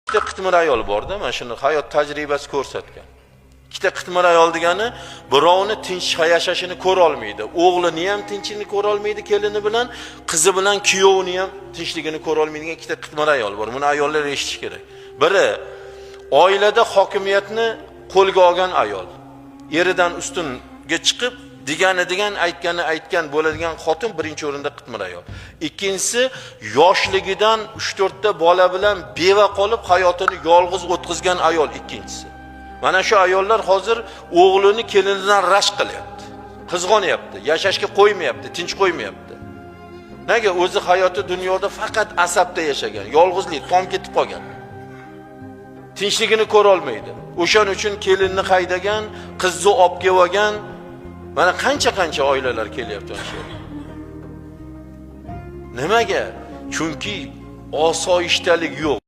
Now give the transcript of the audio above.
ikkita qitmir ayol borda, mana shuni hayot tajribasi ko'rsatgan. Ikkita qitmir ayol degani birovni tinch yashashini ko'ra olmaydi. O'g'lini ham tinchligini ko'ra olmaydi kelini bilan, qizi bilan kuyovini ham tinchligini ko'ra olmaydigan ikkita qitmir ayol bor. Buni ayollar eshitish kerak. Biri oilada hokimiyatni qo'lga olgan ayol. Eridan ustunga chiqib, degan aytgan bo'ladigan xotin birinchi o'rinda qitmir ayol. Ikkinchisi yoshligidan 3-4 ta bola bilan beva qolib hayotini yolg'iz o'tkazgan ayol ikkinchisi. Mana shu ayollar hozir o'g'lini kelinidan rashk qilyapti. Qizg'onyapti, yashashga qo'ymayapti, tinch qo'ymayapti. Nega? O'zi hayoti dunyoda faqat asabda yashagan, yolg'izlik tom ketib qolgan. Tinchligini ko'ra olmaydi. O'shaning uchun kelinni haydagan, qizni olib kelgan. Mana qancha oilalar kelyapti o'sha yerga. Nimaga? Chunki osoyishtalik yo'q.